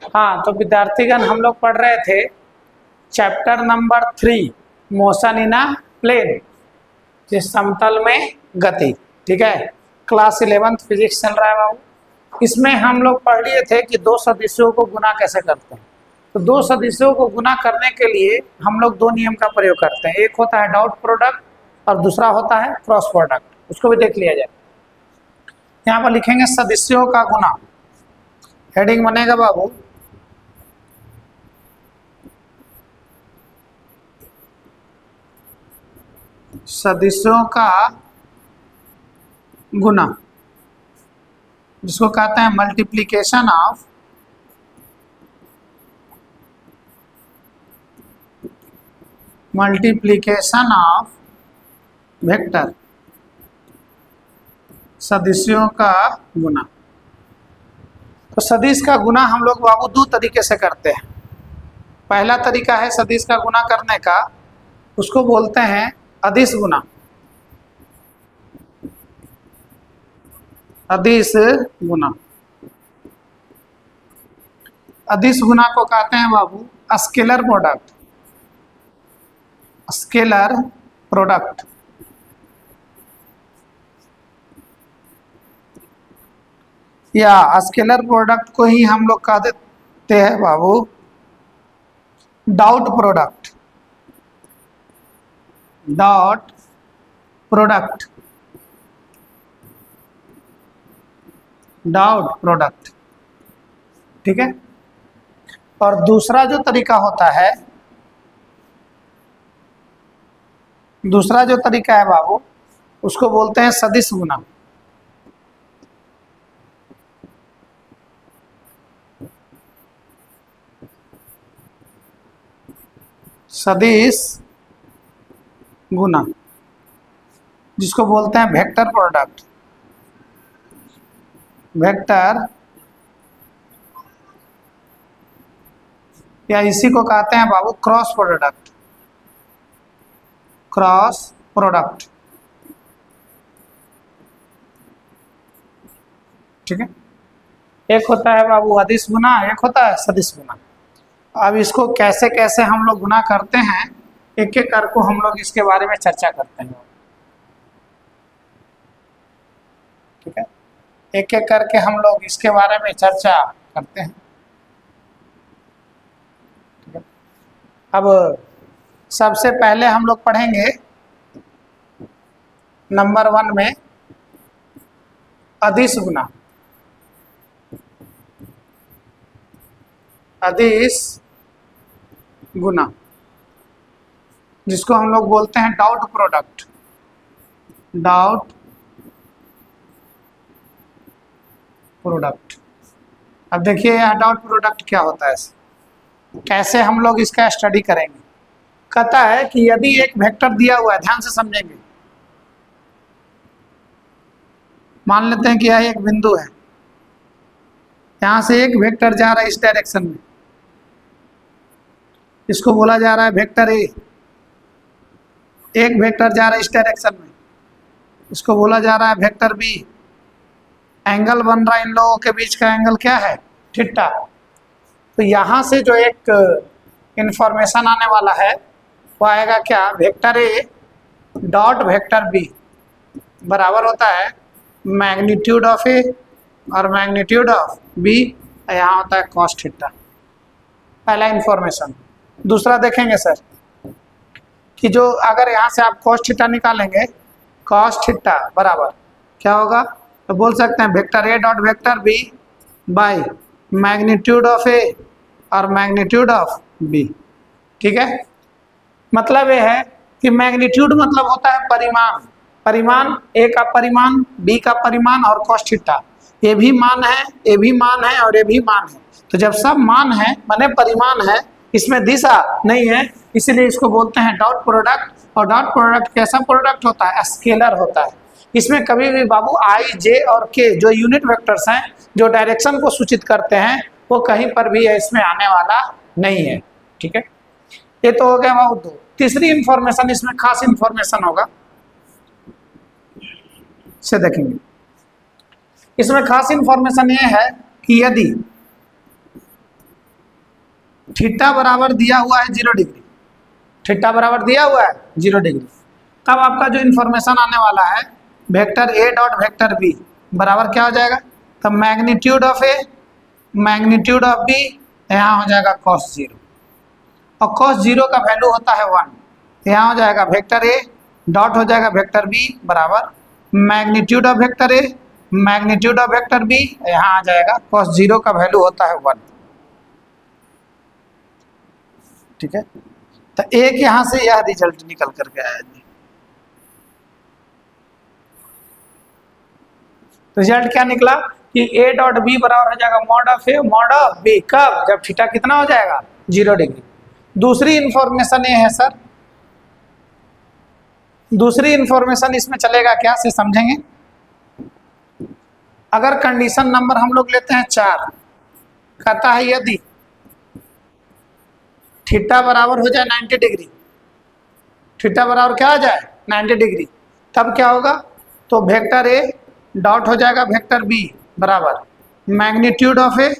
हाँ, तो विद्यार्थीगण हम लोग पढ़ रहे थे chapter number 3 motion in a plane, जिस समतल में गति। ठीक है, क्लास 11th फिजिक्स चल रहा है बाबू। इसमें हम लोग पढ़ लिए थे कि दो सदिशों को गुना कैसे करते हैं। तो दो सदिशों को गुना करने के लिए हम लोग दो नियम का प्रयोग करते हैं, एक होता है डॉट प्रोडक्ट और दूसरा होता है क्रॉस प्रोडक्ट। उसको भी देख लिया जाए। यहाँ पर लिखेंगे सदिशों का गुना, हेडिंग बनेगा बाबू सदिशों का गुना, जिसको कहते हैं मल्टीप्लिकेशन ऑफ वेक्टर, सदिशों का गुना। तो सदिश का गुना हम लोग बाबू दो तरीके से करते हैं। पहला तरीका है सदिश का गुना करने का, उसको बोलते हैं अदिश गुना। अदिश गुना, अदिश गुना को कहते हैं बाबू स्केलर प्रोडक्ट। स्केलर प्रोडक्ट या स्केलर प्रोडक्ट को ही हम लोग कह देते हैं बाबू dot product. Dot product, dot product. ठीक है, और दूसरा जो तरीका होता है, दूसरा जो तरीका है बाबू, उसको बोलते हैं सदिश गुना। सदिश गुना, जिसको बोलते हैं वेक्टर प्रोडक्ट। वेक्टर, या इसी को कहते हैं बाबू क्रॉस प्रोडक्ट। Cross product. ठीक है, एक होता है बाबू अदिश गुना, एक होता है सदिश गुना। अब इसको कैसे कैसे हम लोग गुना करते हैं, एक एक कर को हम लोग इसके बारे में चर्चा करते हैं। ठीक है, एक एक करके हम लोग इसके बारे में चर्चा करते हैं। ठीक है, अब सबसे पहले हम लोग पढ़ेंगे नंबर 1 में अदिश गुना। अदिश गुना, जिसको हम लोग बोलते हैं डॉट प्रोडक्ट। Dot product. अब देखिए यह डॉट प्रोडक्ट क्या होता है, कैसे हम लोग इसका स्टडी करेंगे। कहता है कि यदि एक वेक्टर दिया हुआ है, ध्यान से समझेंगे। मान लेते हैं कि यह एक बिंदु है, यहां से एक वेक्टर जा रहा है इस डायरेक्शन में, इसको बोला जा रहा है वेक्टर ए। एक वेक्टर जा रहा है इस डायरेक्शन में, इसको बोला जा रहा है वेक्टर बी। एंगल बन रहा है इन लोगों के बीच का, एंगल क्या है, थीटा। तो यहाँ से जो एक इंफॉर्मेशन आने वाला है वो आएगा क्या, vector A dot vector B बराबर होता है मैग्नीट्यूड ऑफ ए और मैग्नीट्यूड ऑफ बी, यहाँ होता है कॉस थीटा। पहला इंफॉर्मेशन। दूसरा देखेंगे सर कि जो अगर यहाँ से आप कॉस थीटा निकालेंगे, कॉस थीटा बराबर क्या होगा, तो बोल सकते हैं vector A dot vector B by magnitude of A और मैग्नीट्यूड ऑफ बी। ठीक है, मतलब ये है कि मैग्नीट्यूड मतलब होता है परिमाण। परिमाण, ए का परिमाण, बी का परिमाण और कॉस थीटा। ये भी मान है, ये भी मान है और ये भी मान है। तो जब सब मान है माने परिमाण है, इसमें दिशा नहीं है, इसीलिए इसको बोलते हैं डॉट प्रोडक्ट। और डॉट प्रोडक्ट कैसा प्रोडक्ट होता है, स्केलर होता है। इसमें कभी भी बाबू आई, जे और के जो यूनिट वेक्टर्स हैं, जो डायरेक्शन को सूचित करते हैं, वो कहीं पर भी इसमें आने वाला नहीं है। ठीक है, ये तो हो गया बाबू दो। तीसरी इंफॉर्मेशन, इसमें खास इंफॉर्मेशन होगा, से देखेंगे। इसमें खास इंफॉर्मेशन ये है कि यदि थीटा बराबर दिया हुआ है 0 डिग्री, थीटा बराबर दिया हुआ है 0 डिग्री, तब आपका जो इन्फॉर्मेशन आने वाला है vector A dot vector B बराबर क्या हो जाएगा, तब magnitude of A magnitude of B, यहाँ हो जाएगा cos 0, और cos 0 का वैल्यू होता है 1, यहाँ हो जाएगा वेक्टर ए डॉट हो जाएगा वेक्टर बी बराबर magnitude of vector A magnitude of vector B, यहाँ आ जाएगा cos 0 का वैल्यू होता है 1। ठीक है, तो एक यहाँ से यह रिजल्ट निकल करके आया जी। रिजल्ट क्या निकला कि ए डॉट बी बराबर हो जाएगा mod of A mod of B, कब, जब थीटा कितना हो जाएगा 0 डिग्री। दूसरी इंफॉर्मेशन ये है सर, दूसरी इंफॉर्मेशन इसमें चलेगा क्या से समझेंगे। अगर कंडीशन नंबर हम लोग लेते हैं 4, कहता है यदि थीटा बराबर हो जाए 90 डिग्री, थीटा बराबर क्या हो जाए 90 डिग्री, तब क्या होगा, तो वेक्टर ए डॉट हो जाएगा वेक्टर बी बराबर magnitude of A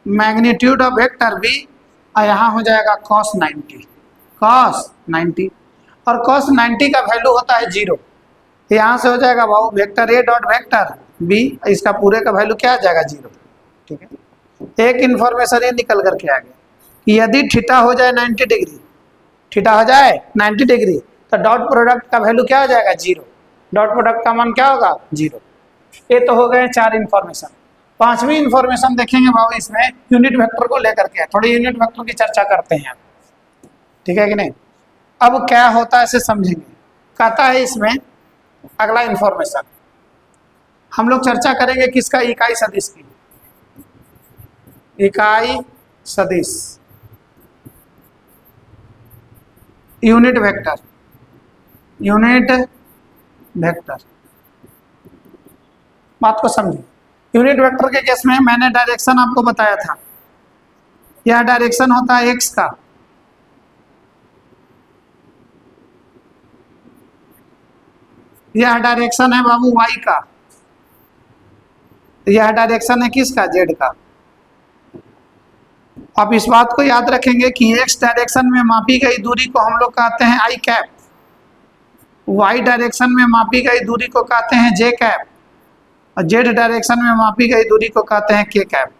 magnitude of vector B, और यहाँ हो जाएगा cos 90 और cos 90 का वैल्यू होता है 0, यहाँ से हो जाएगा बाबू vector A dot vector B, इसका पूरे का वैल्यू क्या आ जाएगा 0। ठीक है, एक इन्फॉर्मेशन ये निकल करके आ गया कि यदि थीटा हो जाए 90 डिग्री, थीटा हो जाए 90 डिग्री, तो डॉट प्रोडक्ट का वैल्यू क्या हो जाएगा 0, डॉट प्रोडक्ट का मान क्या होगा 0। ये तो हो गए 4 इन्फॉर्मेशन। पांचवी इन्फॉर्मेशन देखेंगे बाबू, इसमें यूनिट वेक्टर को लेकर के थोड़ी यूनिट वेक्टर की चर्चा करते हैं, ठीक है कि नहीं। अब क्या होता है इसे समझेंगे। कहता है इसमें अगला इन्फॉर्मेशन हम लोग चर्चा करेंगे किसका, इकाई सदिश की, इकाई सदिश यूनिट वेक्टर, यूनिट वेक्टर। बात को समझिए, यूनिट वेक्टर के केस में मैंने डायरेक्शन आपको बताया था, यह डायरेक्शन होता है एक्स का, यह डायरेक्शन है बाबू वाई का, यह डायरेक्शन है किसका, जेड का। आप इस बात को याद रखेंगे कि एक्स डायरेक्शन में मापी गई दूरी को हम लोग कहते हैं आई कैप, वाई डायरेक्शन में मापी गई दूरी को कहते हैं जे कैप, और जेड डायरेक्शन में मापी गई दूरी को कहते हैं के कैप।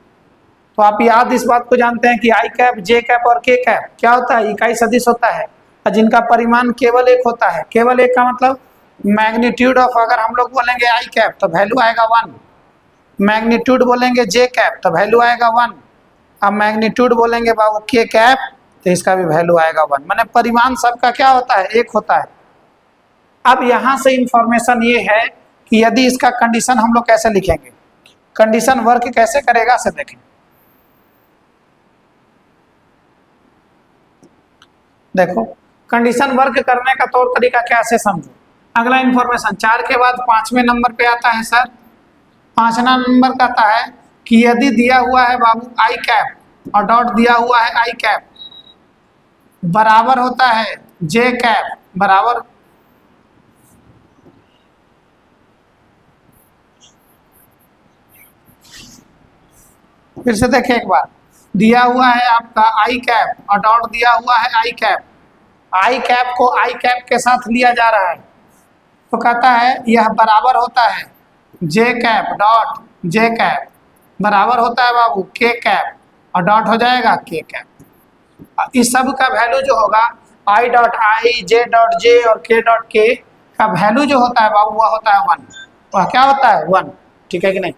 तो आप याद इस बात को जानते हैं कि आई कैप, जे कैप और के कैप क्या होता है, इकाई सदिश होता है, और जिनका परिमाण केवल एक होता है। केवल एक का मतलब मैग्नीट्यूड ऑफ, अगर हम लोग बोलेंगे आई कैप तो वैल्यू आएगा 1, मैग्नीट्यूड बोलेंगे जे कैप तो वैल्यू आएगा 1, अब मैग्नीट्यूड बोलेंगे बाबू के कैप तो इसका भी वैल्यू आएगा 1, माने परिमाण सबका क्या होता है, एक होता है। अब यहाँ से इंफॉर्मेशन ये है कि यदि इसका कंडीशन हम लोग कैसे लिखेंगे, कंडीशन वर्क कैसे करेगा से देखें। देखो कंडीशन वर्क करने का तौर तरीका कैसे समझो। अगला इंफॉर्मेशन 4 के बाद 5वें नंबर पे आता है सर, 5वां नंबर कहता है कि यदि दिया हुआ है बाबू आई कैप और डॉट दिया हुआ है आई कैप बराबर होता है जे कैप बराबर, फिर से देखिए एक बार, दिया हुआ है आपका आई कैप और डॉट दिया हुआ है आई कैप, आई कैप को आई कैप के साथ लिया जा रहा है, तो कहता है यह बराबर होता है जे कैप डॉट जे कैप बराबर होता है बाबू के कैप और डॉट हो जाएगा के कैप। इस सब का वैल्यू जो होगा I dot I, J dot J और के डॉट के का वैल्यू जो होता है बाबू वह होता है 1, वह क्या होता है 1, ठीक है कि नहीं।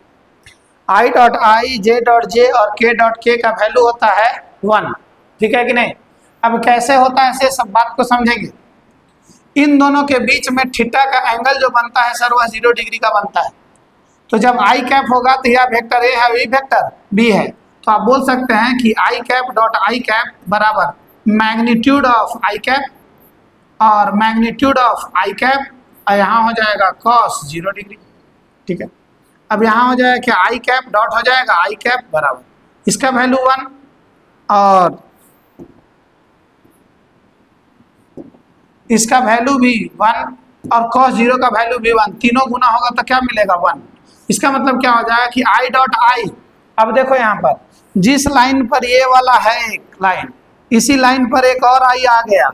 I dot I, J dot J और के डॉट के का वैल्यू होता है 1, ठीक है कि नहीं। अब कैसे होता है इसे सब बात को समझेंगे। इन दोनों के बीच में थीटा का एंगल जो बनता है सर वह 0 डिग्री का बनता है। तो जब आई कैप होगा तो यह वेक्टर ए है, वही वेक्टर बी है, तो आप बोल सकते हैं कि आई कैप डॉट आई कैप बराबर मैग्नीट्यूड ऑफ आई कैप और मैग्नीट्यूड ऑफ आई कैप, और यहाँ हो जाएगा cos 0 डिग्री, ठीक है। अब यहाँ हो जाएगा क्या, आई कैप डॉट हो जाएगा आई कैप बराबर इसका वैल्यू 1 और इसका वैल्यू भी 1 और cos 0 का वैल्यू भी 1, तीनों गुना होगा तो क्या मिलेगा 1। इसका मतलब क्या हो जाएगा कि आई डॉट आई अब देखो यहाँ पर जिस लाइन पर ये वाला है एक लाइन, इसी लाइन पर एक और आई आ गया,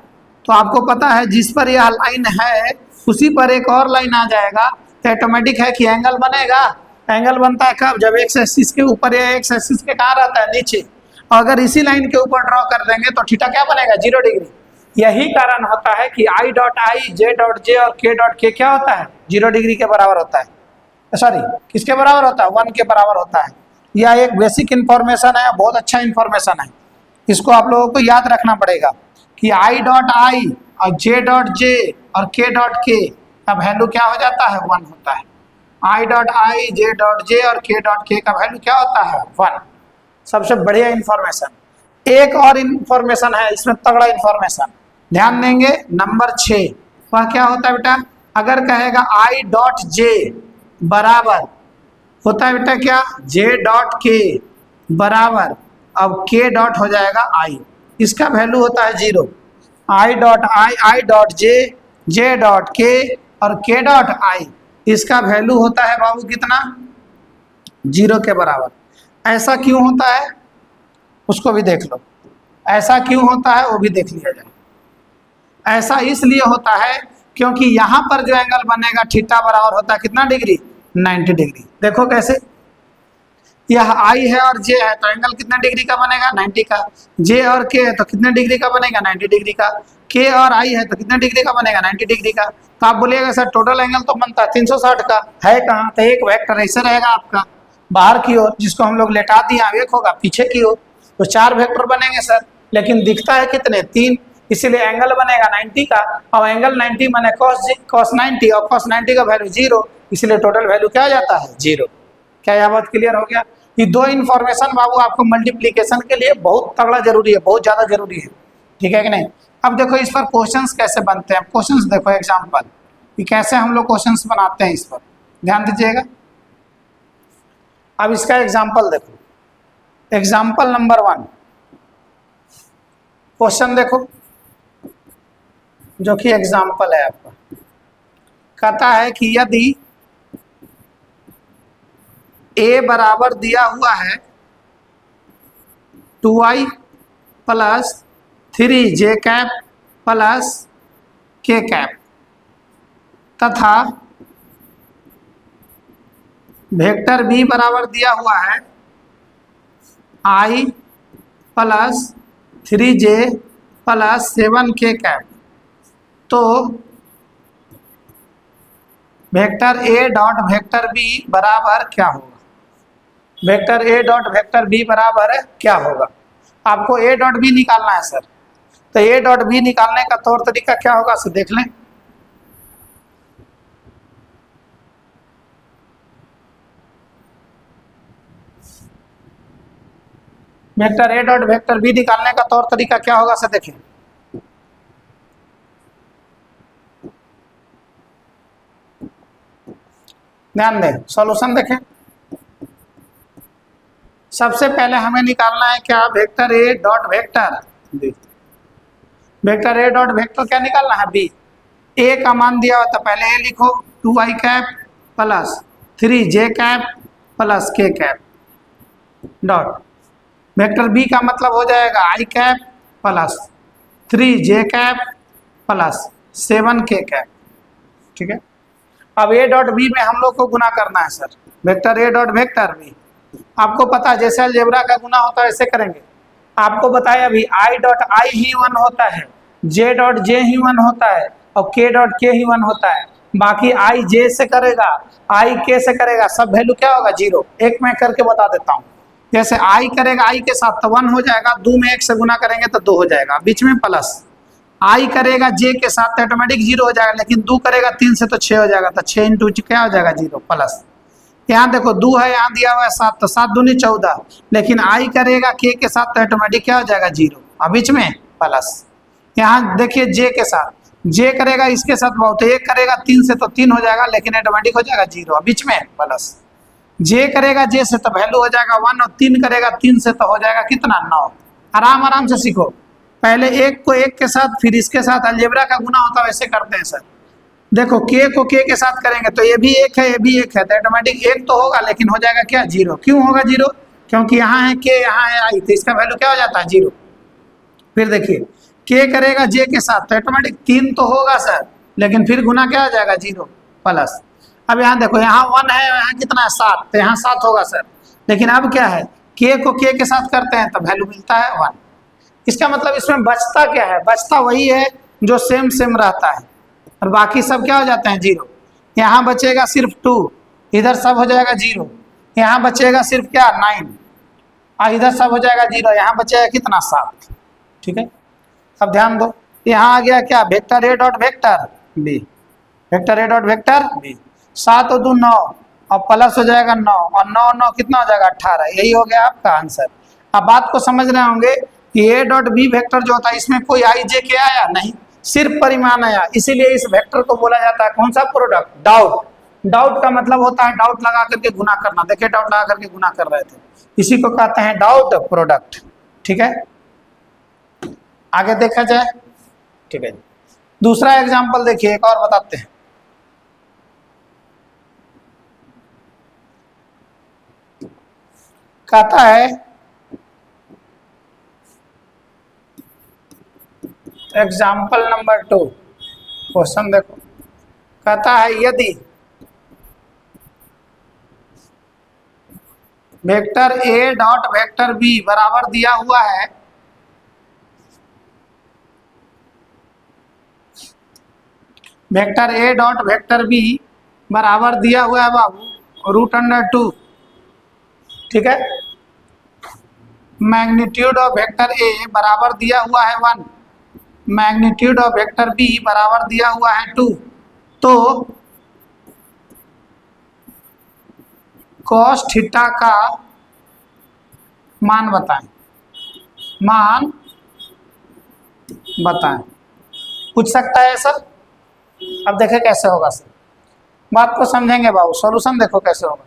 तो आपको पता है जिस पर यह लाइन है उसी पर एक और लाइन आ जाएगा, तो ऑटोमेटिक है कि एंगल बनेगा। एंगल बनता है कब? जब एक्स एक्सिस के ऊपर या एक्स एक्सिस के कहाँ रहता है? नीचे। और अगर इसी लाइन के ऊपर ड्रॉ कर देंगे तो थीटा क्या बनेगा? 0 डिग्री। यही कारण होता है कि I dot I, J dot J और के डॉट के क्या होता है? 0 डिग्री के बराबर होता है। सॉरी, किसके बराबर होता है? 1 के बराबर होता है। यह एक बेसिक इन्फॉर्मेशन है, बहुत अच्छा इन्फॉर्मेशन है। इसको आप लोगों को याद रखना पड़ेगा कि आई डॉट आई और जे डॉट जे और के डॉट के का वैल्यू क्या हो जाता है? 1 होता है। I dot I, J dot J और के डॉट के का वैल्यू क्या होता है? 1। सबसे बढ़िया इन्फॉर्मेशन। एक और इन्फॉर्मेशन है इसमें, तगड़ा इन्फॉर्मेशन, ध्यान देंगे। नंबर 6 वह क्या होता है बेटा? अगर कहेगा आई डॉट जे बराबर होता है बेटा क्या? जे डॉट के बराबर, अब के डॉट हो जाएगा आई, इसका वैल्यू होता है 0। I dot I, I dot J, J dot के और के डॉट आई, इसका वैल्यू होता है बाबू कितना? 0 के बराबर। ऐसा क्यों होता है उसको भी देख लो। ऐसा क्यों होता है वो भी देख लिया जाए। ऐसा इसलिए होता है क्योंकि यहाँ पर जो एंगल बनेगा थीटा बराबर होता है कितना डिग्री? 90 डिग्री। देखो कैसे, यह आई है और जे है तो एंगल कितना डिग्री का बनेगा? 90 का। जे और के है तो कितने डिग्री का बनेगा? 90 डिग्री का। के और आई है तो कितने डिग्री का बनेगा? 90 डिग्री का। तो आप बोलिएगा सर टोटल एंगल तो बनता है 360 का, है कहाँ? तो एक वेक्टर ऐसे रहेगा आपका बाहर की ओर, जिसको हम लोग लेटा दिए, एक होगा पीछे की ओर, तो 4 वेक्टर बनेंगे सर, लेकिन दिखता है कितने? 3। इसीलिए एंगल बनेगा 90 का, और एंगल 90 माने cos 90, और cos 90 का वैल्यू 0, इसलिए टोटल वैल्यू क्या आ जाता है? 0। क्या यह बात क्लियर हो गया? ये 2 इन्फॉर्मेशन बाबू आपको मल्टीप्लीकेशन के लिए बहुत तगड़ा जरूरी है, बहुत ज़्यादा जरूरी है, ठीक है कि नहीं? अब देखो इस पर क्वेश्चंस कैसे बनते हैं। क्वेश्चंस देखो, एग्जाम्पल कि कैसे हम लोग क्वेश्चंस बनाते हैं, इस पर ध्यान दीजिएगा। अब इसका एग्जाम्पल देखो, एग्जाम्पल नंबर 1, क्वेश्चन देखो जो कि एग्जाम्पल है आपका। कहता है कि यदि ए बराबर दिया हुआ है 2i plus 3j cap plus K cap, तथा वेक्टर बी बराबर दिया हुआ है i plus 3j plus 7k cap, तो vector A dot vector B बराबर क्या होगा? Vector A dot vector B बराबर क्या होगा? आपको ए डॉट बी निकालना है सर, तो ए डॉट बी निकालने का तौर तरीका क्या होगा सर? देख लें। Vector A dot vector B निकालने का तौर तरीका क्या होगा सर? देखें, ध्यान दें, सॉल्यूशन देखें। सबसे पहले हमें निकालना है क्या? Vector A dot vector B. Vector A dot vector क्या निकालना है? बी। ए का मान दिया हुआ तो पहले ए लिखो, 2i cap plus 3j cap plus K cap dot vector B का मतलब हो जाएगा i cap plus 3j cap plus 7k cap, ठीक है। अब ए डॉट बी में हम लोग को गुना करना है sir, vector A dot vector B. आपको पता है जैसे अलजेब्रा का गुना होता है ऐसे करेंगे। आपको बताया अभी आई डॉट आई ही 1 होता है, जे डॉट जे ही 1 होता है और के डॉट के ही 1 होता है। बाकी आई जे से करेगा, आई के से करेगा, सब वैल्यू क्या होगा? 0। एक मैं करके बता देता हूँ। जैसे आई करेगा आई के साथ तो 1 हो जाएगा, 2 में 1 से गुना करेंगे तो 2 हो जाएगा, बीच में प्लस। आई करेगा जे के साथ तो ऑटोमेटिक 0 हो जाएगा, लेकिन 2 करेगा 3 से तो 6 हो जाएगा, तो 6 इंटू क्या हो जाएगा? 0 प्लस। यहाँ देखो 2 है, यहाँ दिया हुआ है 7, तो 7 दूनी 14, लेकिन आई करेगा के साथ तो ऑटोमेटिक क्या हो जाएगा? 0, और बीच में प्लस। यहाँ देखिए जे के साथ, जे करेगा इसके साथ बहुत, तो 1 करेगा 3 से तो 3 हो जाएगा, लेकिन ऑटोमेटिक हो जाएगा 0, और बीच में प्लस। जे करेगा जे से तो वैल्यू हो जाएगा 1, और 3 करेगा 3 से तो हो जाएगा कितना? 9। आराम आराम से सीखो, पहले एक को एक के साथ फिर इसके साथ अलजेब्रा का गुना होता है वैसे करते हैं सर। देखो के को के साथ करेंगे तो ये भी 1 है, ये भी 1 है, तो ऑटोमेटिक 1 तो होगा, लेकिन हो जाएगा क्या? 0। क्यों होगा 0? क्योंकि यहाँ है k, यहाँ है i, तो इसका वैल्यू क्या हो जाता है 0। फिर देखिए k करेगा j के साथ तो ऑटोमेटिक 3 तो होगा सर, लेकिन फिर गुना क्या हो जाएगा 0 प्लस। अब यहाँ देखो यहाँ 1 है, यहाँ कितना है 7, तो यहाँ 7 होगा सर। लेकिन अब क्या है k को k के साथ करते हैं तो वैल्यू मिलता है 1। इसका मतलब इसमें बचता क्या है, बचता वही है जो सेम सेम रहता है, और बाकी सब क्या हो जाते हैं 0। यहाँ बचेगा सिर्फ 2, इधर सब हो जाएगा 0। यहाँ बचेगा सिर्फ क्या 9, और इधर सब हो जाएगा 0। यहाँ बचेगा कितना 7। ठीक है, अब ध्यान दो, यहाँ आ गया क्या vector A dot vector B, vector A dot vector B. 7 और 2 9, और प्लस हो जाएगा 9, और 9 9 कितना हो जाएगा 18। यही हो गया आपका आंसर। अब बात को समझ रहे होंगे कि ए डॉट बी वेक्टर जो होता है इसमें कोई आई जे के आया नहीं, सिर्फ परिमाण आया, इसीलिए इस वेक्टर को बोला जाता है कौन सा प्रोडक्ट, डाउट। डाउट का मतलब होता है डाउट लगा करके गुना करना। देखिए डाउट लगा करके गुना कर रहे थे, इसी को कहते हैं डाउट प्रोडक्ट। ठीक है, आगे देखा जाए। ठीक है, दूसरा एग्जांपल देखिए, एक और बताते हैं। कहता है एग्जाम्पल नंबर 2, क्वेश्चन देखो। कहता है यदि vector A dot vector B बराबर दिया हुआ है, vector A dot vector B बराबर दिया हुआ है बाबू √2। ठीक है, मैग्नीट्यूड ऑफ वेक्टर ए बराबर दिया हुआ है 1, मैग्नीट्यूड ऑफ वेक्टर बी बराबर दिया हुआ है 2, तो cos थीटा का मान बताएं, मान बताएं। पूछ सकता है सर। अब देखें कैसे होगा सर, बात को समझेंगे बाबू। सॉल्यूशन देखो कैसे होगा।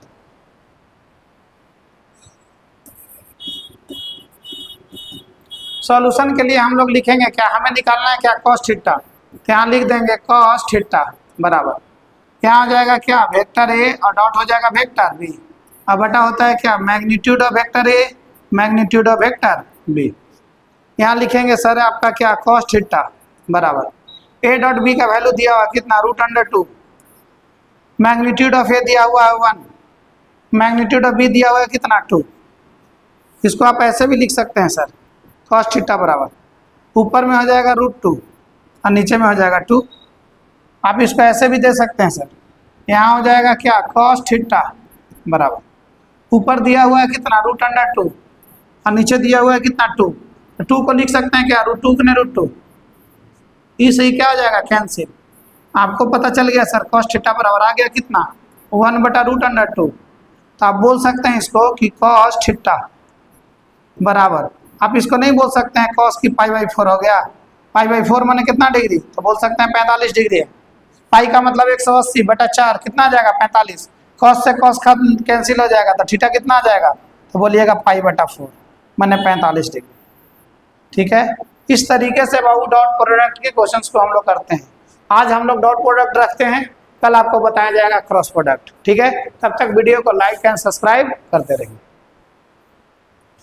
सॉल्यूशन के लिए हम लोग लिखेंगे क्या, हमें निकालना है क्या cos थीटा, तो यहाँ लिख देंगे cos थीटा बराबर, यहाँ हो जाएगा क्या वेक्टर ए और डॉट हो जाएगा वेक्टर बी, अब बटा होता है क्या magnitude of vector A magnitude of vector B. यहाँ लिखेंगे सर आपका क्या cos थीटा बराबर ए डॉट बी का वैल्यू दिया हुआ कितना √2, मैग्नीट्यूड ऑफ ए दिया हुआ है 1, मैग्नीट्यूड ऑफ बी दिया हुआ है कितना 2। इसको आप ऐसे भी लिख सकते हैं सर, cos थीटा बराबर ऊपर में हो जाएगा √2 और नीचे में हो जाएगा 2। आप इसको ऐसे भी दे सकते हैं सर, यहाँ हो जाएगा क्या cos थीटा बराबर ऊपर दिया हुआ है कितना √2 और नीचे दिया हुआ है कितना 2, तो 2 को लिख सकते हैं क्या √2 ने √2, इस ही क्या हो जाएगा कैंसिल। आपको पता चल गया सर cos थीटा बराबर आ गया कितना 1/√2। तो आप बोल सकते हैं इसको कि cos थीटा बराबर, आप इसको नहीं बोल सकते हैं cos की π/4 हो गया, π/4 माने कितना डिग्री, तो बोल सकते हैं 45 डिग्री है। पाई का मतलब 180/4 कितना आ जाएगा 45, cos से cos कैंसिल हो जाएगा, तो थीटा कितना आ जाएगा, तो बोलिएगा π/4 माने 45 डिग्री। ठीक है, इस तरीके से बाबू डॉट प्रोडक्ट के क्वेश्चंस को हम लोग करते हैं। आज हम लोग डॉट प्रोडक्ट रखते हैं, कल आपको बताया जाएगा क्रॉस प्रोडक्ट। ठीक है, तब तक वीडियो को लाइक एंड सब्सक्राइब करते रहिए।